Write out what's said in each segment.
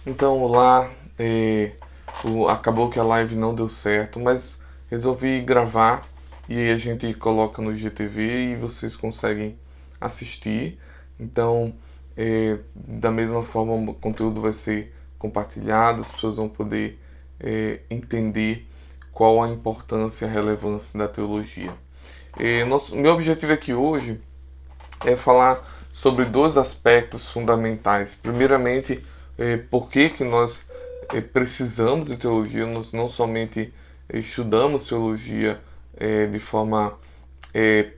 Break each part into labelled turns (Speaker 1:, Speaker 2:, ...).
Speaker 1: Então, olá, acabou que a live não deu certo, mas resolvi gravar e aí a gente coloca no IGTV e vocês conseguem assistir. Então, da mesma forma, o conteúdo vai ser compartilhado, as pessoas vão poder entender qual a importância e a relevância da teologia. Meu objetivo aqui hoje é falar sobre dois aspectos fundamentais. Primeiramente, por que que nós precisamos de teologia. Nós não somente estudamos teologia de forma eh,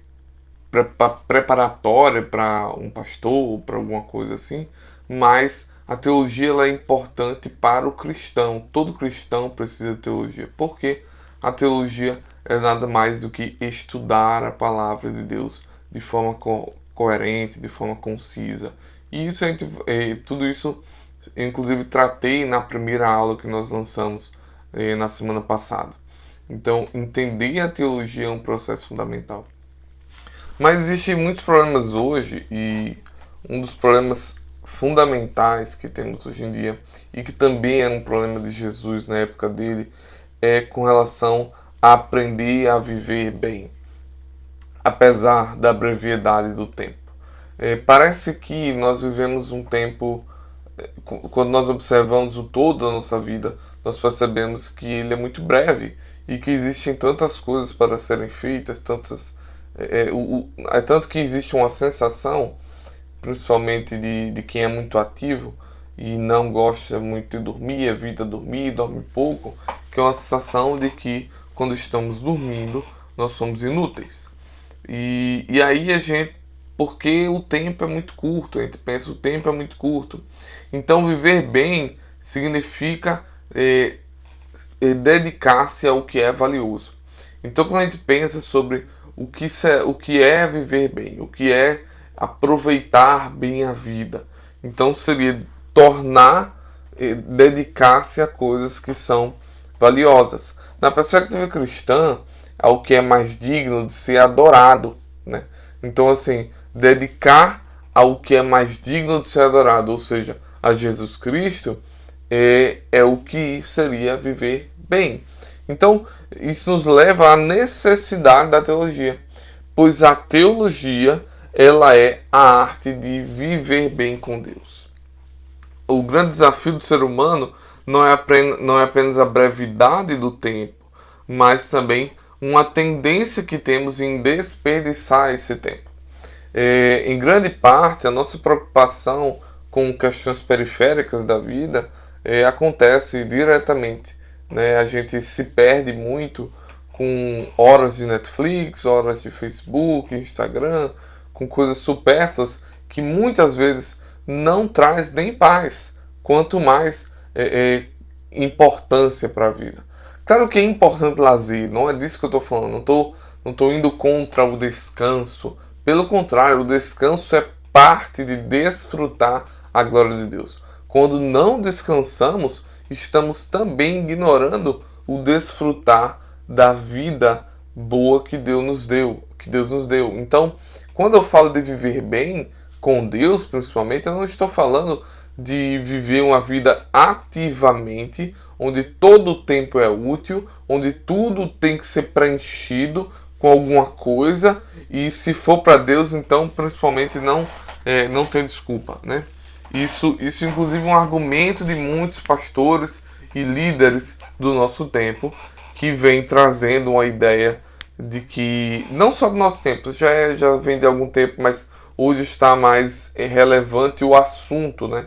Speaker 1: preparatória para um pastor ou para alguma coisa assim, mas a teologia ela é importante para o cristão. Todo cristão precisa de teologia. Porque a teologia é nada mais do que estudar a palavra de Deus de forma coerente, de forma concisa. E isso tudo isso, eu, inclusive, tratei na primeira aula que nós lançamos na semana passada. Então, entender a teologia é um processo fundamental. Mas existem muitos problemas hoje e um dos problemas fundamentais que temos hoje em dia e que também era um problema de Jesus na época dele é com relação a aprender a viver bem, apesar da brevidade do tempo. Parece que nós vivemos um tempo, quando nós observamos o todo da nossa vida, nós percebemos que ele é muito breve e que existem tantas coisas para serem feitas, tanto que existe uma sensação, principalmente de quem é muito ativo e não gosta muito de dormir, evita dormir, dorme pouco, que é uma sensação de que quando estamos dormindo nós somos inúteis. E aí a gente, porque o tempo é muito curto, a gente pensa o tempo é muito curto. Então viver bem significa dedicar-se ao que é valioso. Então quando a gente pensa sobre o que é viver bem, o que é aproveitar bem a vida, então seria dedicar-se a coisas que são valiosas. Na perspectiva cristã, ao que é mais digno de ser adorado, né? Então, assim, dedicar ao que é mais digno de ser adorado, ou seja, a Jesus Cristo, é o que seria viver bem. Então, isso nos leva à necessidade da teologia, pois a teologia ela é a arte de viver bem com Deus. O grande desafio do ser humano não é apenas a brevidade do tempo, mas também uma tendência que temos em desperdiçar esse tempo. Em grande parte, a nossa preocupação com questões periféricas da vida acontece diretamente, né? A gente se perde muito com horas de Netflix, horas de Facebook, Instagram, com coisas supérfluas que muitas vezes não traz nem paz, quanto mais importância para a vida. Claro que é importante lazer, não é disso que eu estou falando, não tô indo contra o descanso. Pelo contrário, o descanso é parte de desfrutar a glória de Deus. Quando não descansamos, estamos também ignorando o desfrutar da vida boa que Deus nos deu. Então, quando eu falo de viver bem com Deus, principalmente, eu não estou falando de viver uma vida ativamente, onde todo o tempo é útil, onde tudo tem que ser preenchido com alguma coisa, e se for para Deus, então principalmente não tem desculpa, né? Isso inclusive é um argumento de muitos pastores e líderes do nosso tempo que vem trazendo uma ideia de que, não só do nosso tempo, já vem de algum tempo, mas hoje está mais relevante o assunto, né?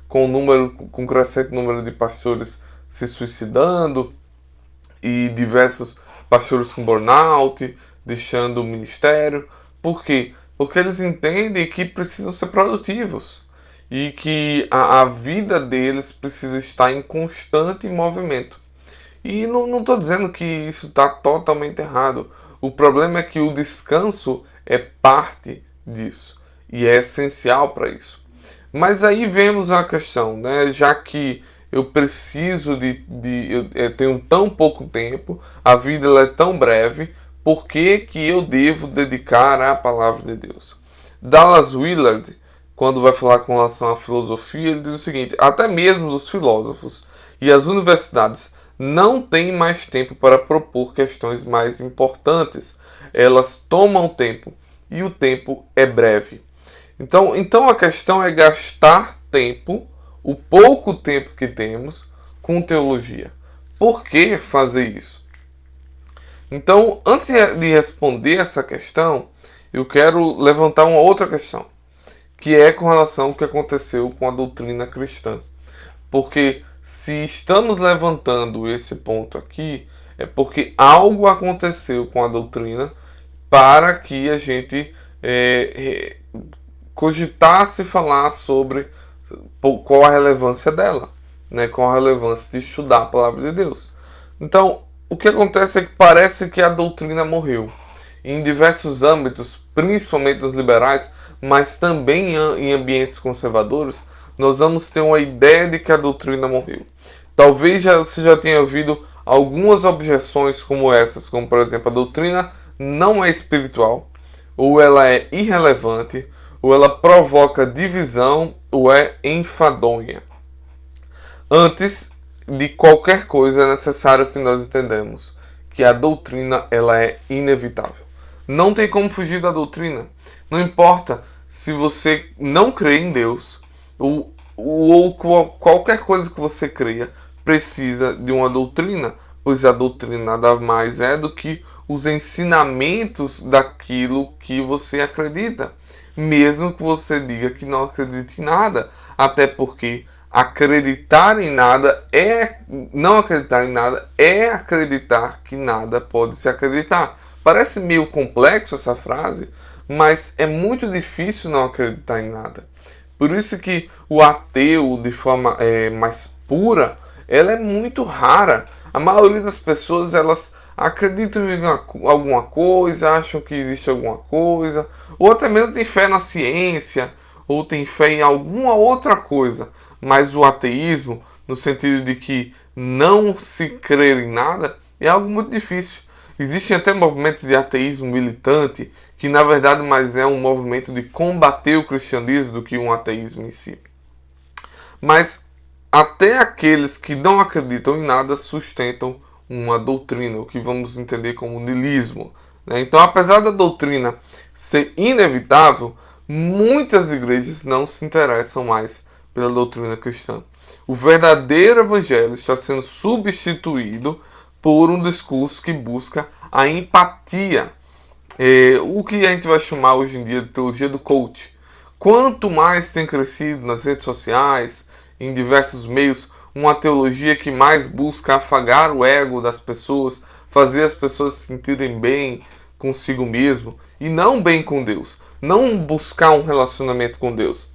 Speaker 1: Com um crescente número de pastores se suicidando e diversos pastores com burnout, deixando o ministério. Por quê? Porque eles entendem que precisam ser produtivos e que a vida deles precisa estar em constante movimento. E não estou dizendo que isso está totalmente errado. O problema é que o descanso é parte disso e é essencial para isso. Mas aí vemos a questão, né? Já que eu preciso eu tenho tão pouco tempo, a vida ela é tão breve, por que que eu devo dedicar à palavra de Deus? Dallas Willard, quando vai falar com relação à filosofia, ele diz o seguinte: até mesmo os filósofos e as universidades não têm mais tempo para propor questões mais importantes. Elas tomam tempo e o tempo é breve. Então a questão é gastar tempo, o pouco tempo que temos, com teologia. Por que fazer isso? Então, antes de responder essa questão, eu quero levantar uma outra questão, que é com relação ao que aconteceu com a doutrina cristã. Porque se estamos levantando esse ponto aqui, é porque algo aconteceu com a doutrina para que a gente cogitasse falar sobre qual a relevância dela, né? Qual a relevância de estudar a palavra de Deus. Então, o que acontece é que parece que a doutrina morreu. Em diversos âmbitos, principalmente os liberais, mas também em ambientes conservadores, nós vamos ter uma ideia de que a doutrina morreu. Talvez você já tenha ouvido algumas objeções como essas, como por exemplo, a doutrina não é espiritual, ou ela é irrelevante, ou ela provoca divisão, ou é enfadonha. Antes de qualquer coisa, é necessário que nós entendamos que a doutrina ela é inevitável. Não tem como fugir da doutrina. Não importa se você não crê em Deus ou qualquer coisa que você creia, precisa de uma doutrina, pois a doutrina nada mais é do que os ensinamentos daquilo que você acredita, mesmo que você diga que não acredite em nada, até porque acreditar em nada não acreditar em nada é acreditar que nada pode se acreditar. Parece meio complexo essa frase, mas é muito difícil não acreditar em nada. Por isso que o ateu, de forma mais pura, ela é muito rara. A maioria das pessoas, elas acreditam em alguma coisa, acham que existe alguma coisa, ou até mesmo tem fé na ciência, ou tem fé em alguma outra coisa. Mas o ateísmo, no sentido de que não se crer em nada, é algo muito difícil. Existem até movimentos de ateísmo militante, que na verdade mais é um movimento de combater o cristianismo do que um ateísmo em si. Mas até aqueles que não acreditam em nada sustentam uma doutrina, o que vamos entender como niilismo. Então, apesar da doutrina ser inevitável, muitas igrejas não se interessam mais pela doutrina cristã. O verdadeiro evangelho está sendo substituído por um discurso que busca a empatia. O que a gente vai chamar hoje em dia de teologia do coach. Quanto mais tem crescido nas redes sociais, em diversos meios, uma teologia que mais busca afagar o ego das pessoas, fazer as pessoas se sentirem bem consigo mesmo e não bem com Deus. Não buscar um relacionamento com Deus.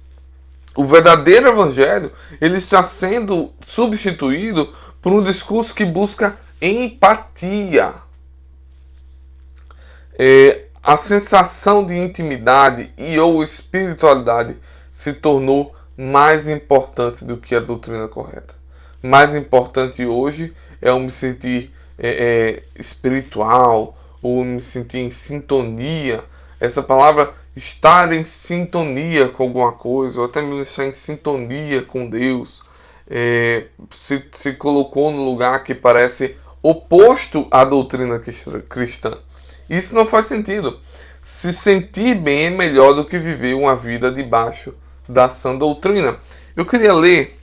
Speaker 1: O verdadeiro evangelho ele está sendo substituído por um discurso que busca empatia. A sensação de intimidade e ou espiritualidade se tornou mais importante do que a doutrina correta. Mais importante hoje é eu me sentir espiritual, ou me sentir em sintonia. Essa palavra estar em sintonia com alguma coisa, ou até mesmo estar em sintonia com Deus, se colocou no lugar que parece oposto à doutrina cristã. Isso não faz sentido. Se sentir bem é melhor do que viver uma vida debaixo da sã doutrina. Eu queria ler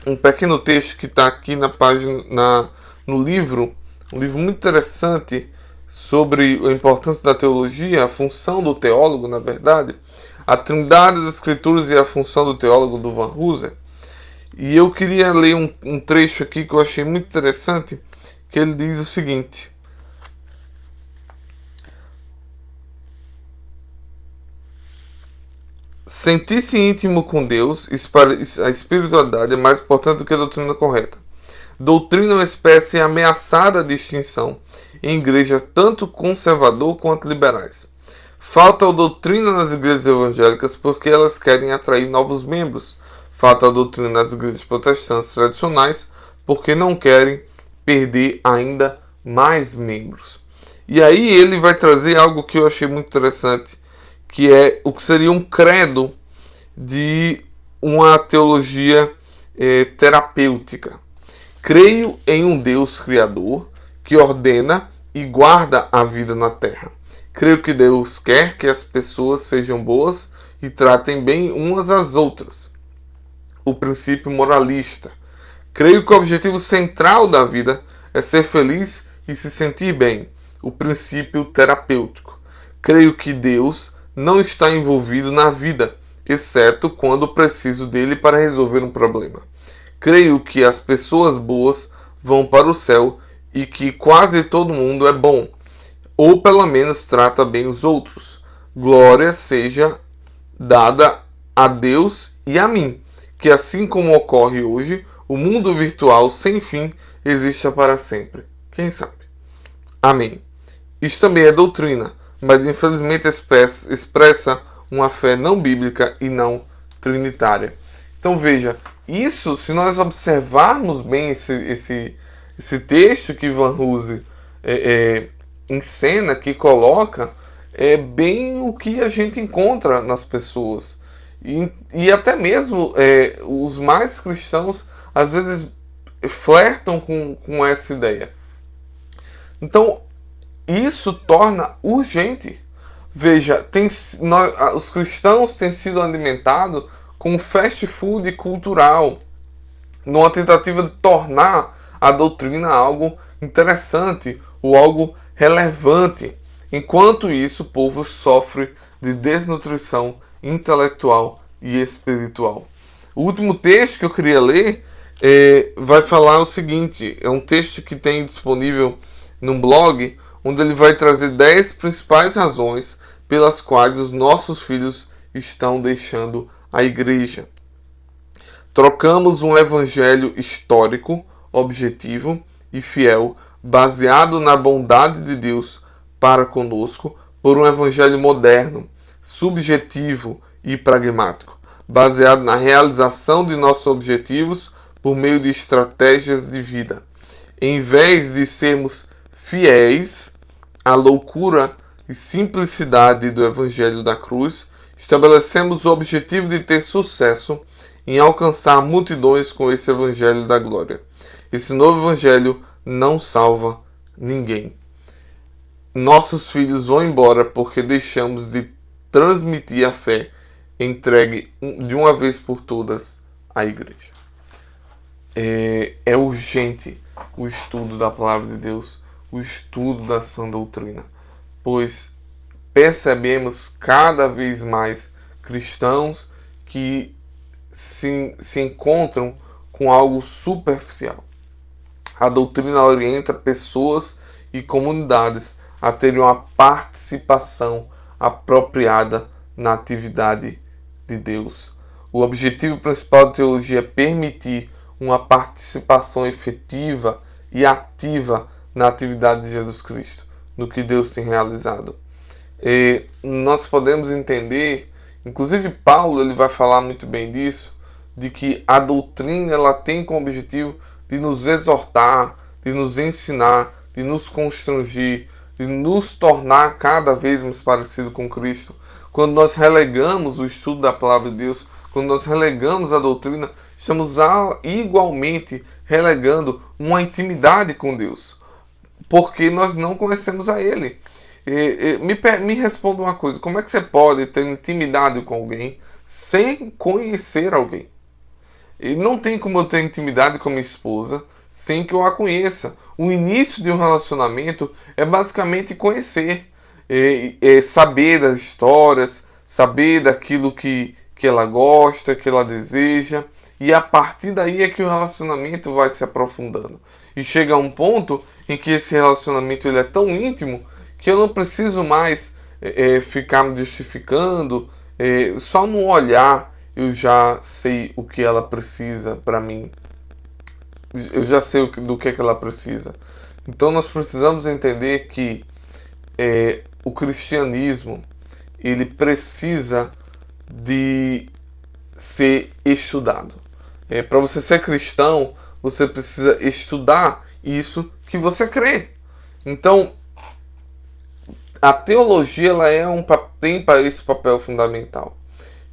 Speaker 1: um pequeno texto que está aqui na página, no livro, um livro muito interessante sobre a importância da teologia, a função do teólogo, na verdade, a Trindade das Escrituras e a função do teólogo, do Van Hooser. E eu queria ler um trecho aqui que eu achei muito interessante, que ele diz o seguinte: sentir-se íntimo com Deus, a espiritualidade é mais importante do que a doutrina correta. Doutrina é uma espécie ameaçada de extinção em igrejas tanto conservador quanto liberais. Falta a doutrina nas igrejas evangélicas porque elas querem atrair novos membros. Falta a doutrina nas igrejas protestantes tradicionais porque não querem perder ainda mais membros. E aí ele vai trazer algo que eu achei muito interessante, que é o que seria um credo de uma teologia terapêutica. Creio em um Deus criador que ordena e guarda a vida na terra. Creio que Deus quer que as pessoas sejam boas e tratem bem umas às outras. O princípio moralista. Creio que o objetivo central da vida é ser feliz e se sentir bem. O princípio terapêutico. Creio que Deus não está envolvido na vida, exceto quando preciso dele para resolver um problema. Creio que as pessoas boas vão para o céu e que quase todo mundo é bom, ou pelo menos trata bem os outros. Glória seja dada a Deus e a mim, que assim como ocorre hoje, o mundo virtual sem fim exista para sempre. Quem sabe? Amém. Isso também é doutrina, mas infelizmente expressa uma fé não bíblica e não trinitária. Então veja, isso, se nós observarmos bem esse texto que Van Hooser encena, que coloca, é bem o que a gente encontra nas pessoas. E até mesmo os mais cristãos às vezes flertam com essa ideia. Então, isso torna urgente. Veja, os cristãos têm sido alimentados com fast food cultural, numa tentativa de tornar a doutrina algo interessante ou algo relevante. Enquanto isso, o povo sofre de desnutrição intelectual e espiritual. O último texto que eu queria ler vai falar o seguinte: é um texto que tem disponível num blog, onde ele vai trazer 10 principais razões pelas quais os nossos filhos estão deixando a igreja. Trocamos um evangelho histórico, objetivo e fiel, baseado na bondade de Deus para conosco, por um evangelho moderno, subjetivo e pragmático, baseado na realização de nossos objetivos por meio de estratégias de vida. Em vez de sermos fiéis à loucura e simplicidade do evangelho da cruz, estabelecemos o objetivo de ter sucesso em alcançar multidões com esse evangelho da glória. Esse novo evangelho não salva ninguém. Nossos filhos vão embora porque deixamos de transmitir a fé entregue de uma vez por todas à igreja. É urgente o estudo da palavra de Deus, o estudo da sã doutrina, pois percebemos cada vez mais cristãos que se encontram com algo superficial. A doutrina orienta pessoas e comunidades a terem uma participação apropriada na atividade de Deus. O objetivo principal da teologia é permitir uma participação efetiva e ativa na atividade de Jesus Cristo, no que Deus tem realizado. Nós podemos entender, inclusive Paulo ele vai falar muito bem disso, de que a doutrina ela tem como objetivo de nos exortar, de nos ensinar, de nos constranger, de nos tornar cada vez mais parecido com Cristo. Quando nós relegamos o estudo da palavra de Deus, quando nós relegamos a doutrina, estamos igualmente relegando uma intimidade com Deus, porque nós não conhecemos a Ele. Me responda uma coisa: como é que você pode ter intimidade com alguém sem conhecer alguém? E não tem como eu ter intimidade com minha esposa sem que eu a conheça. O início de um relacionamento é basicamente conhecer, saber das histórias, saber daquilo que ela gosta, que ela deseja, e a partir daí é que o relacionamento vai se aprofundando. E chega a um ponto em que esse relacionamento ele é tão íntimo que eu não preciso mais ficar me justificando, só no olhar eu já sei o que ela precisa para mim. Eu já sei do que ela precisa. Então nós precisamos entender que o cristianismo ele precisa de ser estudado. Para você ser cristão, você precisa estudar isso que você crê. Então, a teologia ela tem esse papel fundamental.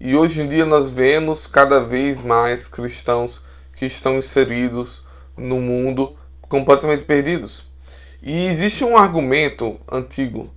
Speaker 1: E hoje em dia nós vemos cada vez mais cristãos que estão inseridos no mundo completamente perdidos. E existe um argumento antigo,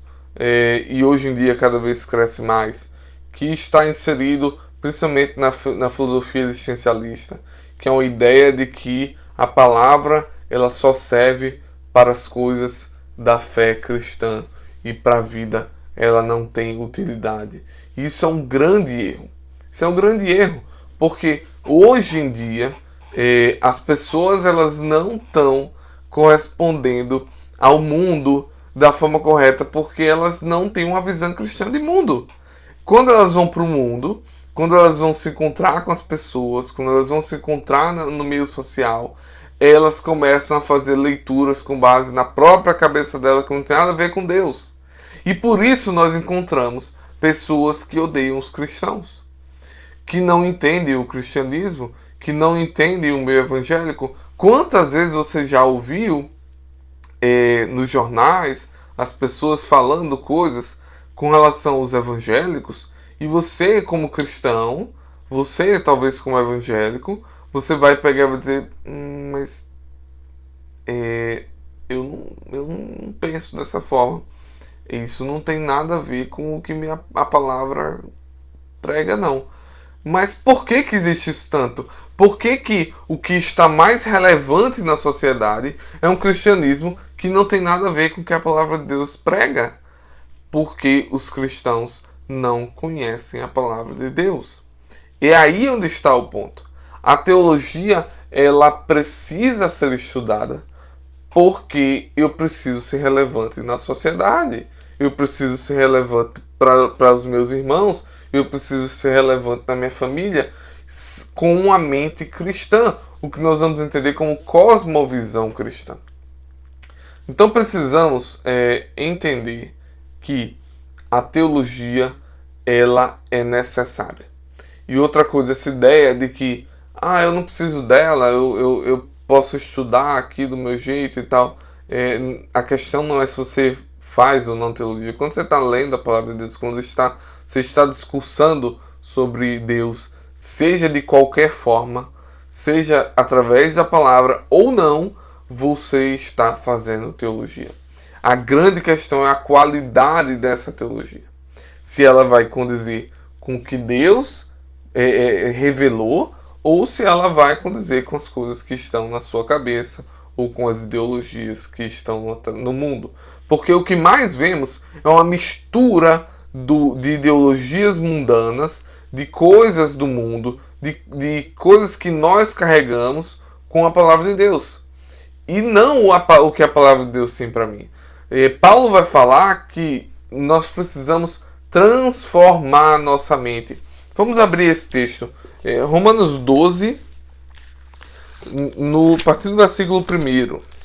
Speaker 1: e hoje em dia cada vez cresce mais, que está inserido principalmente na filosofia existencialista, que é uma ideia de que a palavra ela só serve para as coisas da fé cristã e para a vida ela não tem utilidade. E isso é um grande erro. Isso é um grande erro, porque hoje em dia as pessoas elas não estão correspondendo ao mundo da forma correta, porque elas não têm uma visão cristã de mundo. Quando elas vão para o mundo, quando elas vão se encontrar com as pessoas, quando elas vão se encontrar no meio social, elas começam a fazer leituras com base na própria cabeça dela, que não tem nada a ver com Deus. E por isso nós encontramos pessoas que odeiam os cristãos, que não entendem o cristianismo, que não entendem o meio evangélico. Quantas vezes você já ouviu nos jornais as pessoas falando coisas com relação aos evangélicos, e você como cristão, você talvez como evangélico, você vai pegar e vai dizer, mas eu não penso dessa forma. Isso não tem nada a ver com o que a palavra prega, não. Mas por que que existe isso tanto? Por que que o que está mais relevante na sociedade é um cristianismo que não tem nada a ver com o que a palavra de Deus prega? Porque os cristãos não conhecem a palavra de Deus. E é aí onde está o ponto. A teologia, ela precisa ser estudada porque eu preciso ser relevante na sociedade. Eu preciso ser relevante para os meus irmãos. Eu preciso ser relevante na minha família com uma mente cristã. O que nós vamos entender como cosmovisão cristã. Então precisamos entender que a teologia ela é necessária. E outra coisa, essa ideia de que eu não preciso dela, eu posso estudar aqui do meu jeito e tal. A questão não é se você faz ou não teologia. Quando você está lendo a palavra de Deus, quando você está discursando sobre Deus, seja de qualquer forma, seja através da palavra ou não, você está fazendo teologia. A grande questão é a qualidade dessa teologia. Se ela vai condizer com o que Deus revelou, ou se ela vai condizer com as coisas que estão na sua cabeça, ou com as ideologias que estão no mundo. Porque o que mais vemos é uma mistura de ideologias mundanas, de coisas do mundo, de coisas que nós carregamos com a palavra de Deus. E não o que a palavra de Deus tem para mim. Paulo vai falar que nós precisamos transformar nossa mente. Vamos abrir esse texto. Romanos 12, a partir do versículo 1.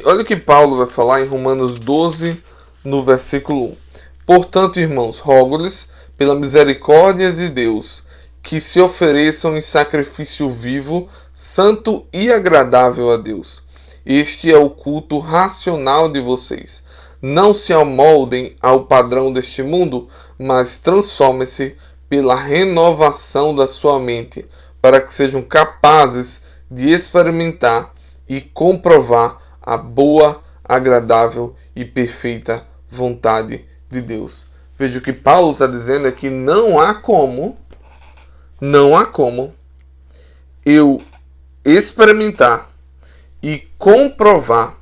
Speaker 1: Olha o que Paulo vai falar em Romanos 12, no versículo 1. Portanto, irmãos, rogo-lhes, pela misericórdia de Deus, que se ofereçam em sacrifício vivo, santo e agradável a Deus. Este é o culto racional de vocês. Não se amoldem ao padrão deste mundo, mas transformem-se pela renovação da sua mente, para que sejam capazes de experimentar e comprovar a boa, agradável e perfeita vontade de Deus. Veja, o que Paulo está dizendo é que não há como eu experimentar e comprovar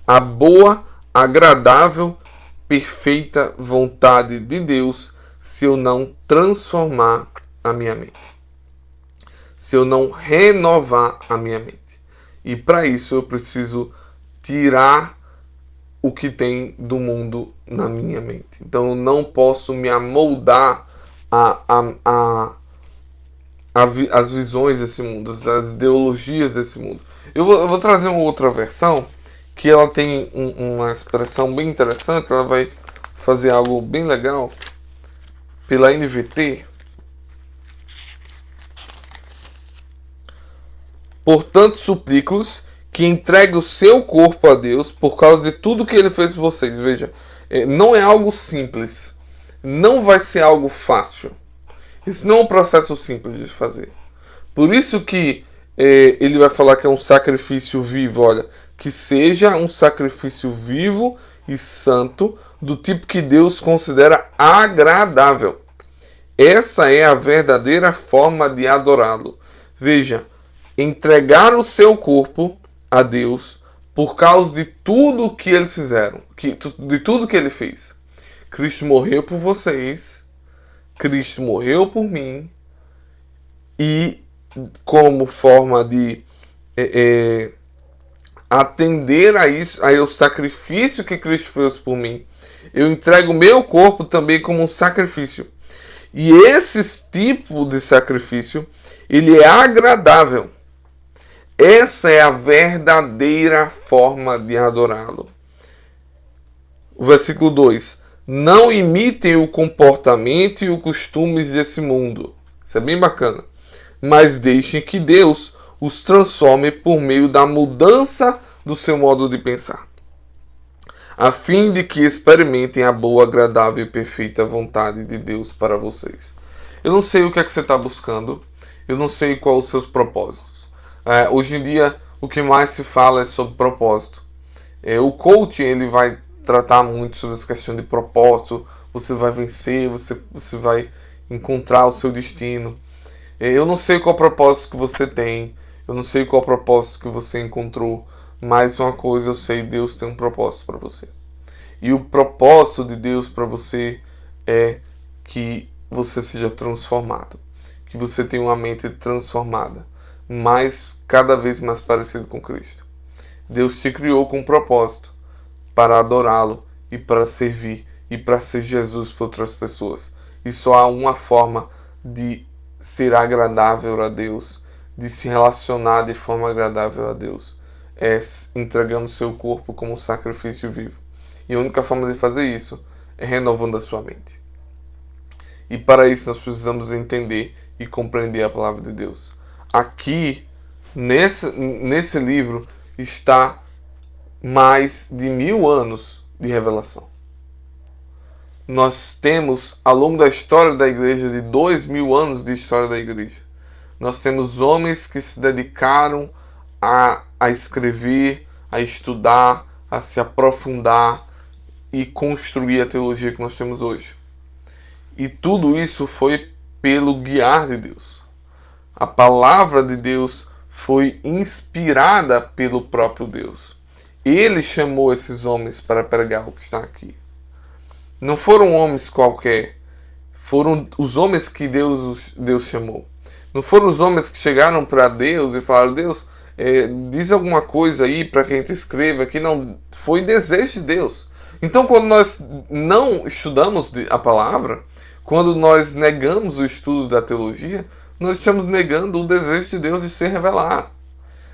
Speaker 1: a boa, agradável, perfeita vontade de Deus se eu não transformar a minha mente, se eu não renovar a minha mente. E para isso eu preciso tirar o que tem do mundo na minha mente. Então eu não posso me amoldar às visões desse mundo, às ideologias desse mundo. Eu vou trazer uma outra versão que ela tem uma expressão bem interessante. Ela vai fazer algo bem legal pela NVT. Portanto, suplico-os que entregue o seu corpo a Deus por causa de tudo que ele fez por vocês. Veja, não é algo simples. Não vai ser algo fácil. Isso não é um processo simples de fazer. Por isso que ele vai falar que é um sacrifício vivo. Olha, que seja um sacrifício vivo e santo, do tipo que Deus considera agradável. Essa é a verdadeira forma de adorá-lo. Veja, entregar o seu corpo a Deus por causa de tudo que eles fizeram, de tudo que ele fez. Cristo morreu por vocês, Cristo morreu por mim, e como forma de atender a isso, ao sacrifício que Cristo fez por mim, eu entrego o meu corpo também como um sacrifício. E esse tipo de sacrifício, ele é agradável. Essa é a verdadeira forma de adorá-lo. O versículo 2. Não imitem o comportamento e os costumes desse mundo. Isso é bem bacana. Mas deixem que Deus os transforme por meio da mudança do seu modo de pensar, a fim de que experimentem a boa, agradável e perfeita vontade de Deus para vocês. Eu não sei o que é que você está buscando, eu não sei quais os seus propósitos. Hoje em dia, o que mais se fala é sobre propósito. O coaching, ele vai tratar muito sobre essa questão de propósito. Você vai vencer, você vai encontrar o seu destino. Eu não sei qual propósito que você tem, eu não sei qual propósito que você encontrou, mas uma coisa eu sei: Deus tem um propósito para você. E o propósito de Deus para você é que você seja transformado, que você tenha uma mente transformada, cada vez mais parecido com Cristo. Deus te criou com um propósito, para adorá-lo e para servir e para ser Jesus para outras pessoas. E só há uma forma de ser agradável a Deus, de se relacionar de forma agradável a Deus, é entregando seu corpo como um sacrifício vivo. E a única forma de fazer isso é renovando a sua mente. E para isso nós precisamos entender e compreender a palavra de Deus. Aqui, nesse livro, está mais de 1000 anos de revelação. Nós temos, ao longo da história da igreja, de 2000 anos de história da igreja, nós temos homens que se dedicaram a escrever, a estudar, a se aprofundar e construir a teologia que nós temos hoje. E tudo isso foi pelo guiar de Deus. A palavra de Deus foi inspirada pelo próprio Deus. Ele chamou esses homens para pregar o que está aqui. Não foram homens qualquer. Foram os homens que Deus chamou. Não foram os homens que chegaram para Deus e falaram: Deus, diz alguma coisa aí para que a gente escreva aqui. Não, foi desejo de Deus. Então, quando nós não estudamos a palavra, quando nós negamos o estudo da teologia, nós estamos negando o desejo de Deus de se revelar.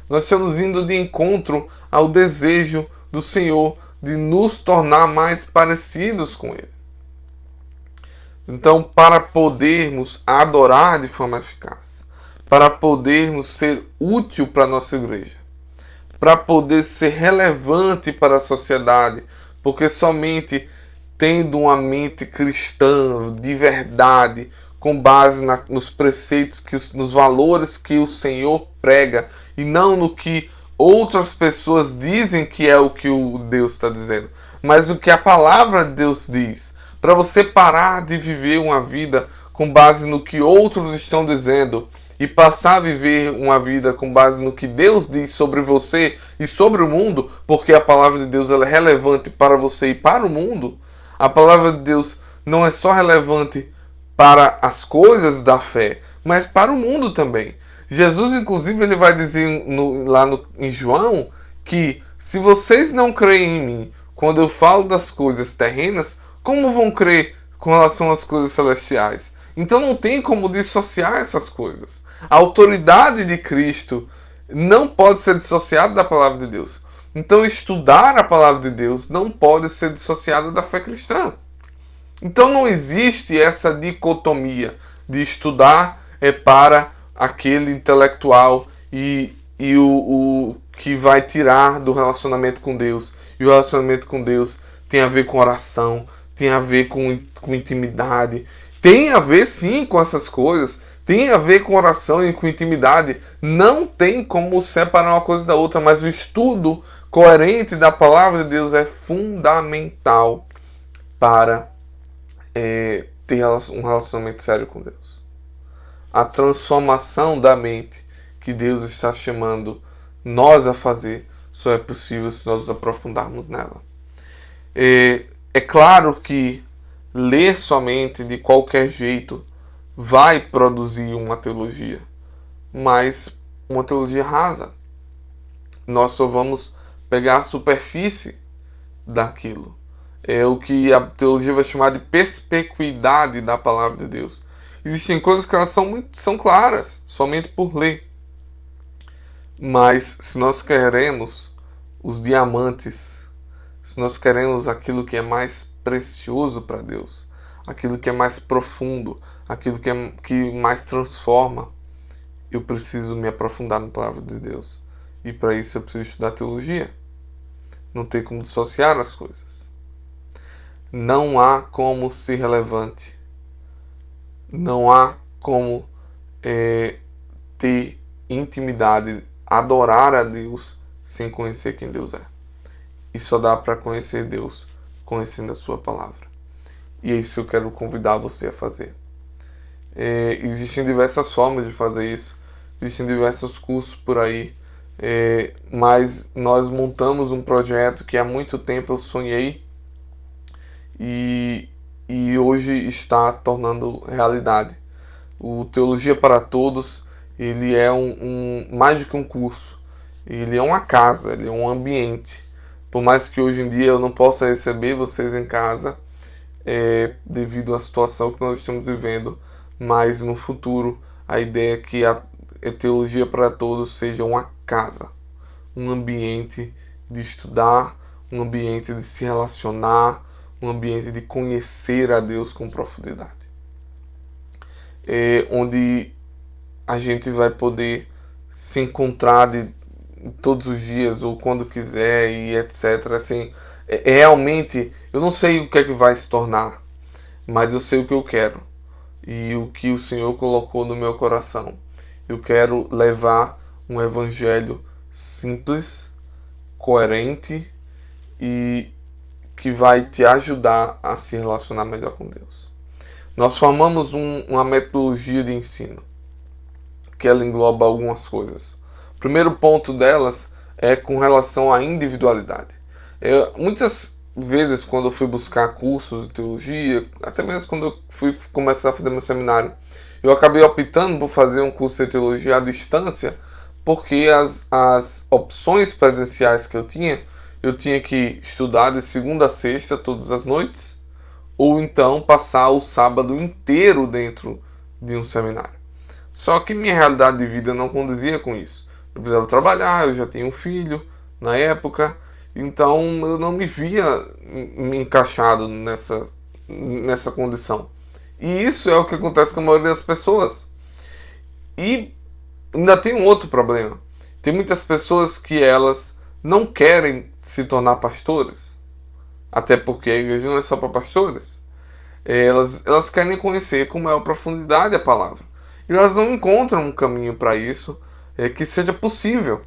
Speaker 1: Nós estamos indo de encontro ao desejo do Senhor de nos tornar mais parecidos com Ele. Então, para podermos adorar de forma eficaz, para podermos ser útil para a nossa igreja, para poder ser relevante para a sociedade, porque somente tendo uma mente cristã de verdade, com base nos preceitos, nos valores que o Senhor prega, e não no que outras pessoas dizem que é o que o Deus está dizendo, mas o que a palavra de Deus diz. Para você parar de viver uma vida com base no que outros estão dizendo e passar a viver uma vida com base no que Deus diz sobre você e sobre o mundo, porque a palavra de Deus ela é relevante para você e para o mundo. A palavra de Deus não é só relevante para as coisas da fé, mas para o mundo também. Jesus, inclusive, ele vai dizer em João que se vocês não creem em mim quando eu falo das coisas terrenas, como vão crer com relação às coisas celestiais? Então não tem como dissociar essas coisas. A autoridade de Cristo não pode ser dissociada da palavra de Deus. Então estudar a palavra de Deus não pode ser dissociada da fé cristã. Então não existe essa dicotomia de estudar para aquele intelectual e e o que vai tirar do relacionamento com Deus. E o relacionamento com Deus tem a ver com oração, tem a ver com intimidade, tem a ver sim com essas coisas, tem a ver com oração e com intimidade. Não tem como separar uma coisa da outra, mas o estudo coerente da palavra de Deus é fundamental para ter um relacionamento sério com Deus. A transformação da mente que Deus está chamando nós a fazer só é possível se nós nos aprofundarmos nela. É claro que ler somente de qualquer jeito vai produzir uma teologia, mas uma teologia rasa. Nós só vamos pegar a superfície daquilo. É o que a teologia vai chamar de perspicuidade da palavra de Deus. Existem coisas que elas são claras, somente por ler. Mas se nós queremos os diamantes, se nós queremos aquilo que é mais precioso para Deus, aquilo que é mais profundo, aquilo que mais transforma, eu preciso me aprofundar na palavra de Deus. E para isso eu preciso estudar teologia. Não tem como dissociar as coisas. Não há como ser relevante. Não há como ter intimidade, adorar a Deus sem conhecer quem Deus é. E só dá para conhecer Deus conhecendo a sua palavra. E é isso que eu quero convidar você a fazer. Existem diversas formas de fazer isso. Existem diversos cursos por aí. Mas nós montamos um projeto que há muito tempo eu sonhei e hoje está tornando realidade. O Teologia para Todos, ele é mais do que um curso. Ele é uma casa, ele é um ambiente. Por mais que hoje em dia eu não possa receber vocês em casa, devido à situação que nós estamos vivendo, mas no futuro a ideia é que a Teologia para Todos seja uma casa, um ambiente de estudar, um ambiente de se relacionar, um ambiente de conhecer a Deus com profundidade. Onde a gente vai poder se encontrar todos os dias ou quando quiser e etc. Assim, realmente, eu não sei o que é que vai se tornar, mas eu sei o que eu quero e o que o Senhor colocou no meu coração. Eu quero levar um evangelho simples, coerente e que vai te ajudar a se relacionar melhor com Deus. Nós formamos uma metodologia de ensino que ela engloba algumas coisas. O primeiro ponto delas é com relação à individualidade. Muitas vezes quando eu fui buscar cursos de teologia, até mesmo quando eu fui começar a fazer meu seminário, eu acabei optando por fazer um curso de teologia à distância, porque as opções presenciais que eu tinha que estudar de segunda a sexta, todas as noites, ou então passar o sábado inteiro dentro de um seminário. Só que minha realidade de vida não condizia com isso. Eu precisava trabalhar, eu já tinha um filho na época, então eu não me via me encaixado nessa condição. E isso é o que acontece com a maioria das pessoas. E ainda tem um outro problema. Tem muitas pessoas que elas não querem se tornar pastores. Até porque a igreja não é só para pastores. Elas querem conhecer com maior profundidade a palavra. E elas não encontram um caminho para isso que seja possível.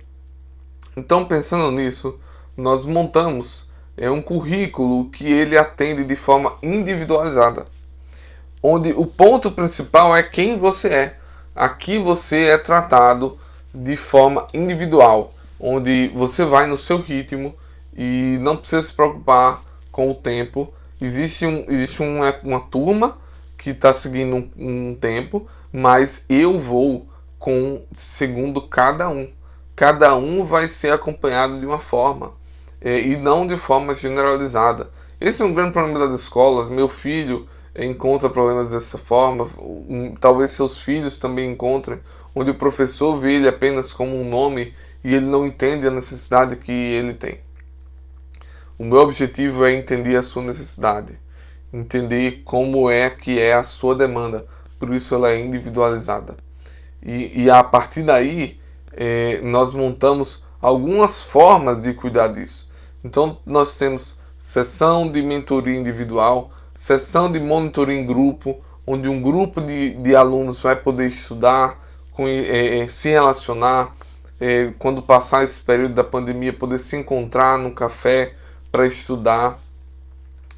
Speaker 1: Então, pensando nisso, nós montamos um currículo que ele atende de forma individualizada. Onde o ponto principal é quem você é. Aqui você é tratado de forma individual, onde você vai no seu ritmo e não precisa se preocupar com o tempo. Existe uma turma que está seguindo um tempo, mas eu vou segundo cada um. Cada um vai ser acompanhado de uma forma e não de forma generalizada. Esse é um grande problema das escolas. Meu filho encontra problemas dessa forma, talvez seus filhos também encontrem, onde o professor vê ele apenas como um nome e ele não entende a necessidade que ele tem. O meu objetivo é entender a sua necessidade, entender como é que é a sua demanda, por isso ela é individualizada. E a partir daí nós montamos algumas formas de cuidar disso. Então nós temos sessão de mentoria individual, sessão de monitoria em grupo, onde um grupo de alunos vai poder estudar, se relacionar, quando passar esse período da pandemia, poder se encontrar no café para estudar.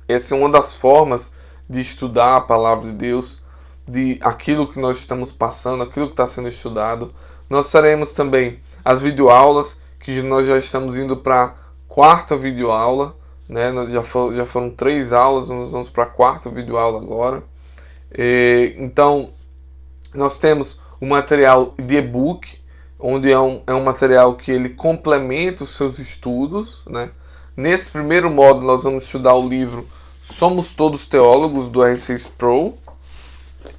Speaker 1: Essa é uma das formas de estudar a palavra de Deus, de aquilo que nós estamos passando, aquilo que está sendo estudado. Nós teremos também as videoaulas, que nós já estamos indo para a quarta videoaula, né? Já foram 3 aulas, nós vamos para a quarta videoaula agora. Então, nós temos o material de e-book, onde é um material que ele complementa os seus estudos, né? Nesse primeiro módulo, nós vamos estudar o livro Somos Todos Teólogos, do R6 Pro.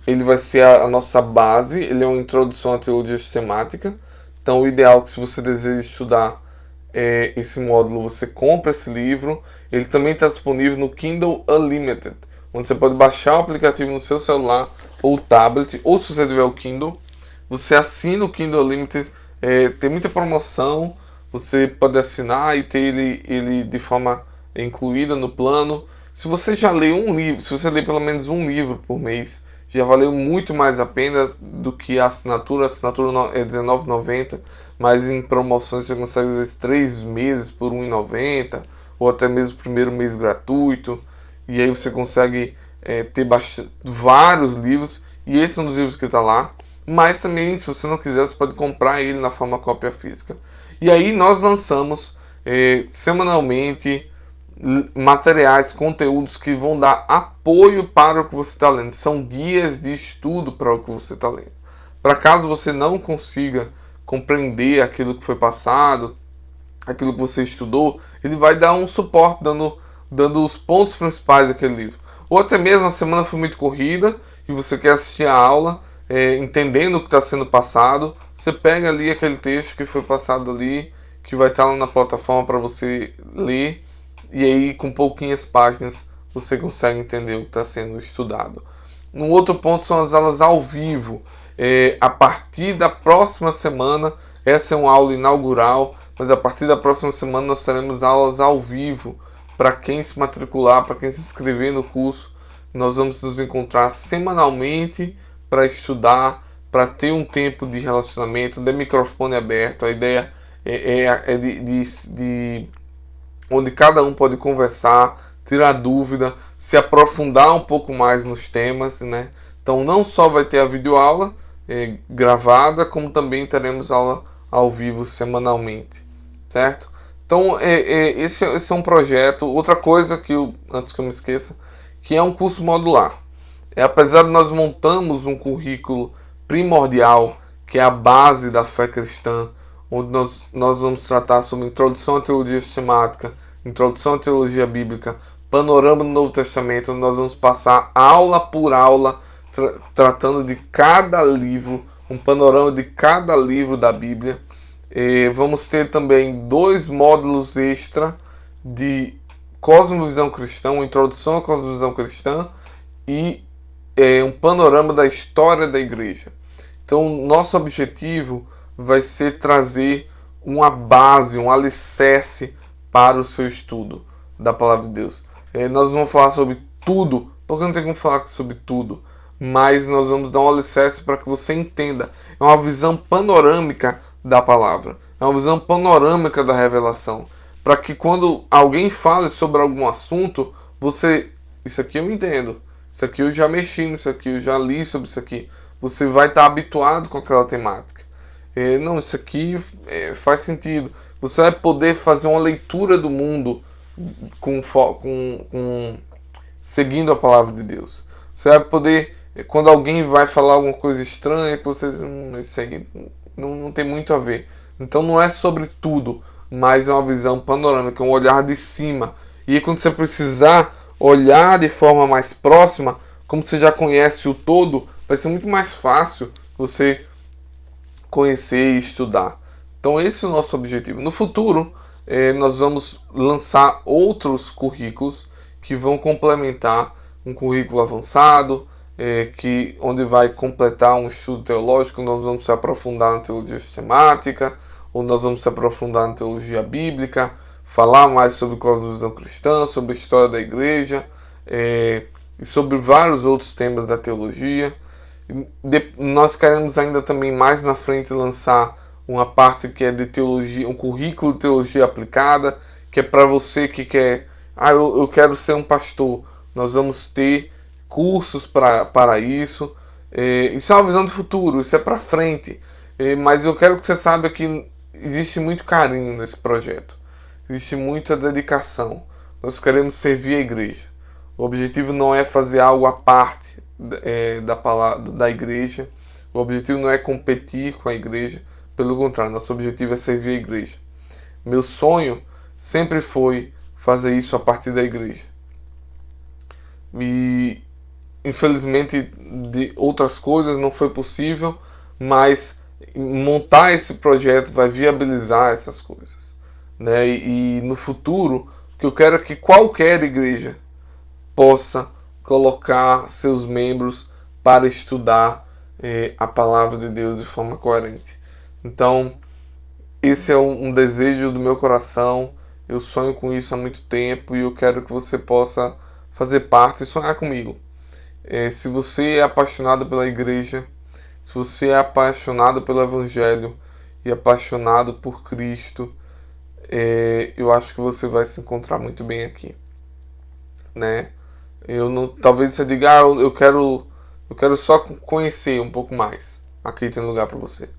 Speaker 1: Ele vai ser a nossa base, ele é uma introdução à teologia sistemática. Então, o ideal é que, se você deseja estudar esse módulo, você compra esse livro. Ele também está disponível no Kindle Unlimited, onde você pode baixar o aplicativo no seu celular ou tablet, ou se você tiver o Kindle, você assina o Kindle Unlimited. Tem muita promoção, você pode assinar e ter ele de forma incluída no plano. Se você já lê um livro, se você lê pelo menos um livro por mês, já valeu muito mais a pena do que a assinatura. A assinatura é R$19,90, mas em promoções você consegue às vezes 3 meses por R$1,90, ou até mesmo o primeiro mês gratuito. E aí você consegue ter vários livros, e esse é um dos livros que está lá. Mas também, se você não quiser, você pode comprar ele na forma cópia física. E aí nós lançamos semanalmente materiais, conteúdos que vão dar apoio para o que você está lendo. São guias de estudo para o que você está lendo. Para caso você não consiga compreender aquilo que foi passado, aquilo que você estudou, ele vai dar um suporte, dando os pontos principais daquele livro. Ou até mesmo a semana foi muito corrida e você quer assistir a aula, entendendo o que está sendo passado, você pega ali aquele texto que foi passado ali, que vai estar lá na plataforma para você ler, e aí com pouquinhas páginas você consegue entender o que está sendo estudado. Um outro ponto são as aulas ao vivo. A partir da próxima semana, essa é uma aula inaugural, mas a partir da próxima semana nós teremos aulas ao vivo. Para quem se matricular, para quem se inscrever no curso, nós vamos nos encontrar semanalmente para estudar, para ter um tempo de relacionamento, de microfone aberto. A ideia é de onde cada um pode conversar, tirar dúvida, se aprofundar um pouco mais nos temas, né? Então não só vai ter a videoaula gravada, como também teremos aula ao vivo semanalmente, certo? Então esse é um projeto. Outra coisa antes que eu me esqueça, que é um curso modular. Apesar de nós montamos um currículo primordial, que é a base da fé cristã, onde nós vamos tratar sobre introdução à teologia sistemática, introdução à teologia bíblica, panorama do Novo Testamento, onde nós vamos passar aula por aula, tratando de cada livro, um panorama de cada livro da Bíblia. Vamos ter também 2 módulos extra de cosmovisão cristã, uma introdução à cosmovisão cristã e um panorama da história da igreja. Então, nosso objetivo vai ser trazer uma base, um alicerce para o seu estudo da palavra de Deus. Nós vamos falar sobre tudo, porque não tem como falar sobre tudo, mas nós vamos dar um alicerce para que você entenda. É uma visão panorâmica da palavra, é uma visão panorâmica da revelação, para que quando alguém fale sobre algum assunto, isso aqui eu entendo, isso aqui eu já mexi nisso aqui, eu já li sobre isso aqui. Você vai estar habituado com aquela temática. Não, isso aqui faz sentido. Você vai poder fazer uma leitura do mundo seguindo a palavra de Deus. Você vai poder, quando alguém vai falar alguma coisa estranha, vocês, isso aí não tem muito a ver. Então não é sobre tudo, mas é uma visão panorâmica, um olhar de cima. E aí, quando você precisar olhar de forma mais próxima, como você já conhece o todo, vai ser muito mais fácil você conhecer e estudar. Então esse é o nosso objetivo. No futuro, nós vamos lançar outros currículos que vão complementar um currículo avançado, onde vai completar um estudo teológico. Nós vamos se aprofundar na teologia sistemática, ou nós vamos se aprofundar na teologia bíblica, falar mais sobre cosmovisão cristã, sobre a história da igreja, e sobre vários outros temas da teologia. Nós queremos ainda também mais na frente lançar uma parte que é de teologia, um currículo de teologia aplicada, que é para você que quer, eu quero ser um pastor. Nós vamos ter cursos para isso. Isso é uma visão de futuro, isso é para frente. Mas eu quero que você saiba que existe muito carinho nesse projeto, existe muita dedicação. Nós queremos servir a igreja. O objetivo não é fazer algo à parte da igreja. O objetivo não é competir com a igreja. Pelo contrário, nosso objetivo é servir a igreja. Meu sonho sempre foi fazer isso a partir da igreja. E infelizmente de outras coisas não foi possível, mas montar esse projeto vai viabilizar essas coisas, né? E no futuro, o que eu quero é que qualquer igreja possa colocar seus membros para estudar a palavra de Deus de forma coerente. Então, esse é um desejo do meu coração. Eu sonho com isso há muito tempo e eu quero que você possa fazer parte e sonhar comigo. Se você é apaixonado pela igreja, se você é apaixonado pelo Evangelho e apaixonado por Cristo, eu acho que você vai se encontrar muito bem aqui, né? Talvez você diga, eu quero só conhecer um pouco mais. Aqui tem lugar para você.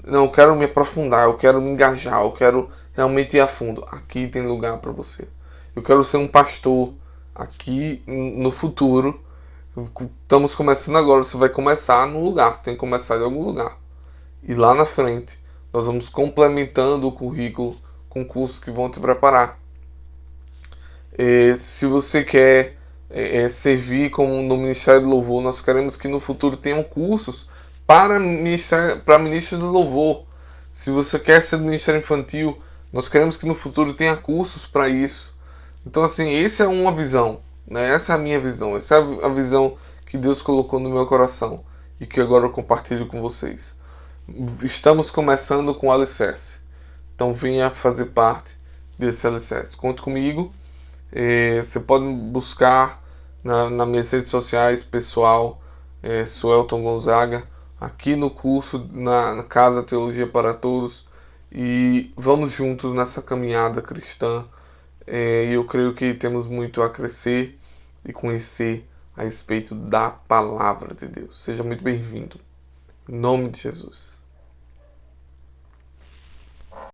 Speaker 1: Não, eu quero me aprofundar, eu quero me engajar, eu quero realmente ir a fundo. Aqui tem lugar para você. Eu quero ser um pastor. Aqui no futuro, estamos começando agora, você vai começar num lugar, você tem que começar em algum lugar. E lá na frente, nós vamos complementando o currículo com cursos que vão te preparar. Se você quer servir como no Ministério do Louvor, nós queremos que no futuro tenham cursos para ministro de louvor. Se você quer ser do Ministério Infantil, nós queremos que no futuro tenha cursos para isso. Então, assim, essa é uma visão, né? Essa é a minha visão, essa é a visão que Deus colocou no meu coração e que agora eu compartilho com vocês. Estamos começando com o alicerce, então venha fazer parte desse alicerce. Conte comigo. Você pode buscar nas minhas redes sociais, pessoal, sou Elton Gonzaga, aqui no curso, na Casa Teologia para Todos, e vamos juntos nessa caminhada cristã. E eu creio que temos muito a crescer e conhecer a respeito da palavra de Deus. Seja muito bem-vindo. Em nome de Jesus.